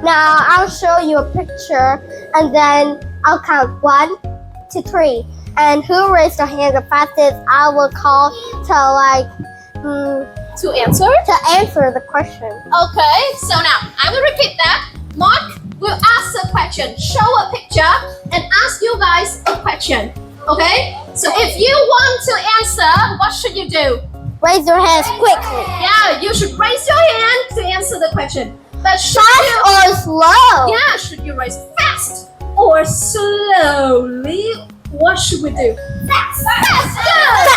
Now I'll show you a picture and then I'll count 1, 2, 3. And who raised their hand the fastest, I will call To answer the question. Okay, so now I will repeat that. Mark will ask a question, show a picture, and ask you guys a question. Okay? So if you want to answer, what should you do? Raise your hands quickly. Yeah, you should raise your hand to answer the question. But Fast or slow? Yeah, should you raise fast or slowly? What should we do? Fast. Good.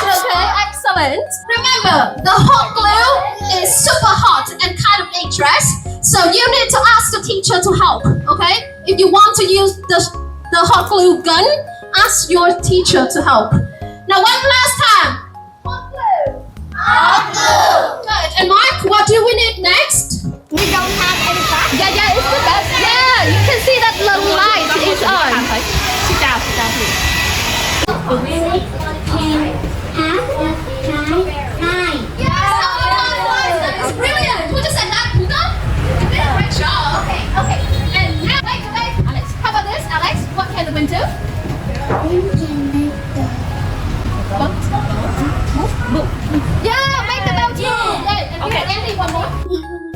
Okay, excellent. Remember, the hot glue is super hot and kind of dangerous, so you need to ask the teacher to help. Okay? If you want to use the hot glue gun, ask your teacher to help. Now, one last time. Hot glue. Hot glue. Good. And Mark, what do we need next? We don't have any fast. Yeah, it's the best. Yeah, you can see that the light is on. Sit down, please. Yes, brilliant. Who just said that? Hugo? You did a great job. Okay. And now, wait, Alex. How about this, Alex? What can the wind do? Yeah, make the boat move. Okay, Andy, one more.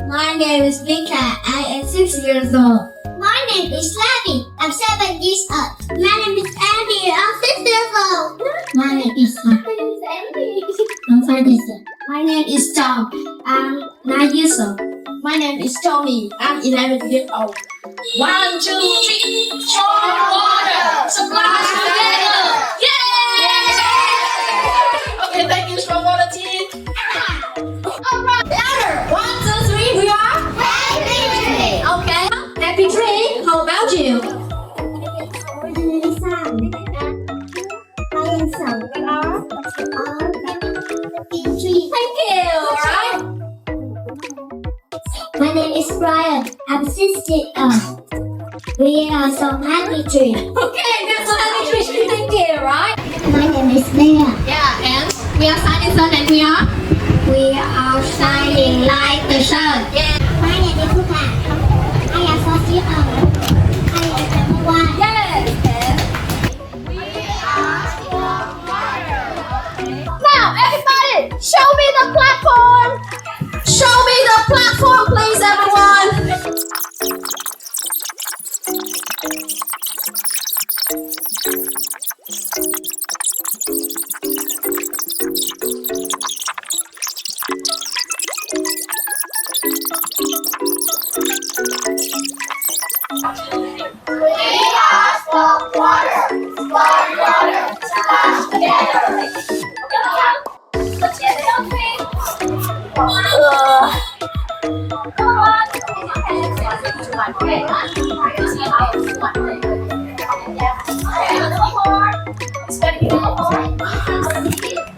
My name is Vika. I am 6 years old. My name is Lavi. I'm 7 years old. My name is Andy. I'm 6 years old. My name is Andy. I'm 5 years old. My name is Trong. I'm 9 years old. My name is Tony. I'm 11 years old. 1, 2, 3. Pour water. Splash together. Yay! Okay, thank you, strong water team. Alright, louder. 1, 2, 3. We are happy tree. Okay. Happy tree. How about you? Thank you. Alright. My name is Brian. I'm 6 years old. We are so happy tree. Okay, that's a happy tree. Thank you. Right. My name is Leah. Yeah, and we are shining sun, and we are Shining like the sun. Yeah. My name is Luca. I am 4 years old. I am number 1. Yes. Now, everybody, show me the platform. Show me the platform, please, everyone.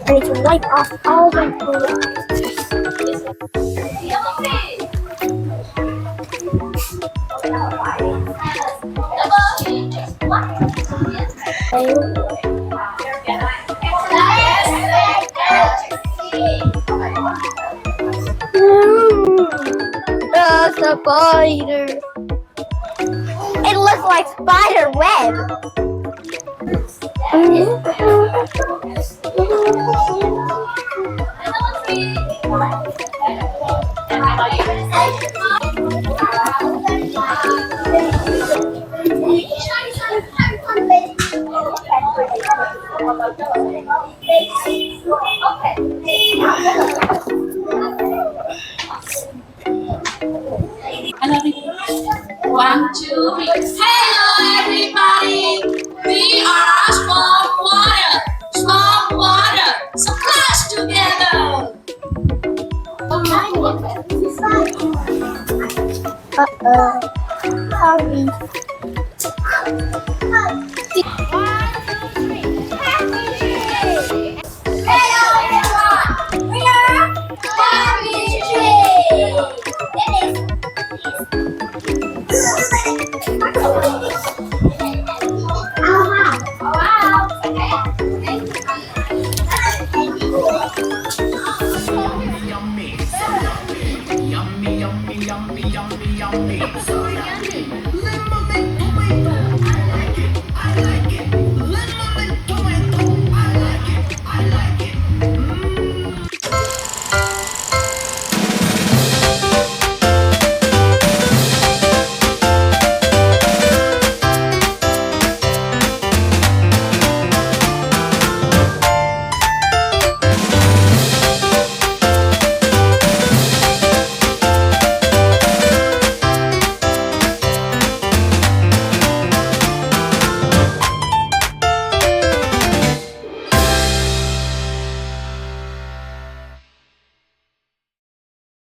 I need to wipe off all the glue. That's a spider. It looks like spider web. I love you. 1, 2, 3. Hello, everybody. We are small water. Splash together. Sorry.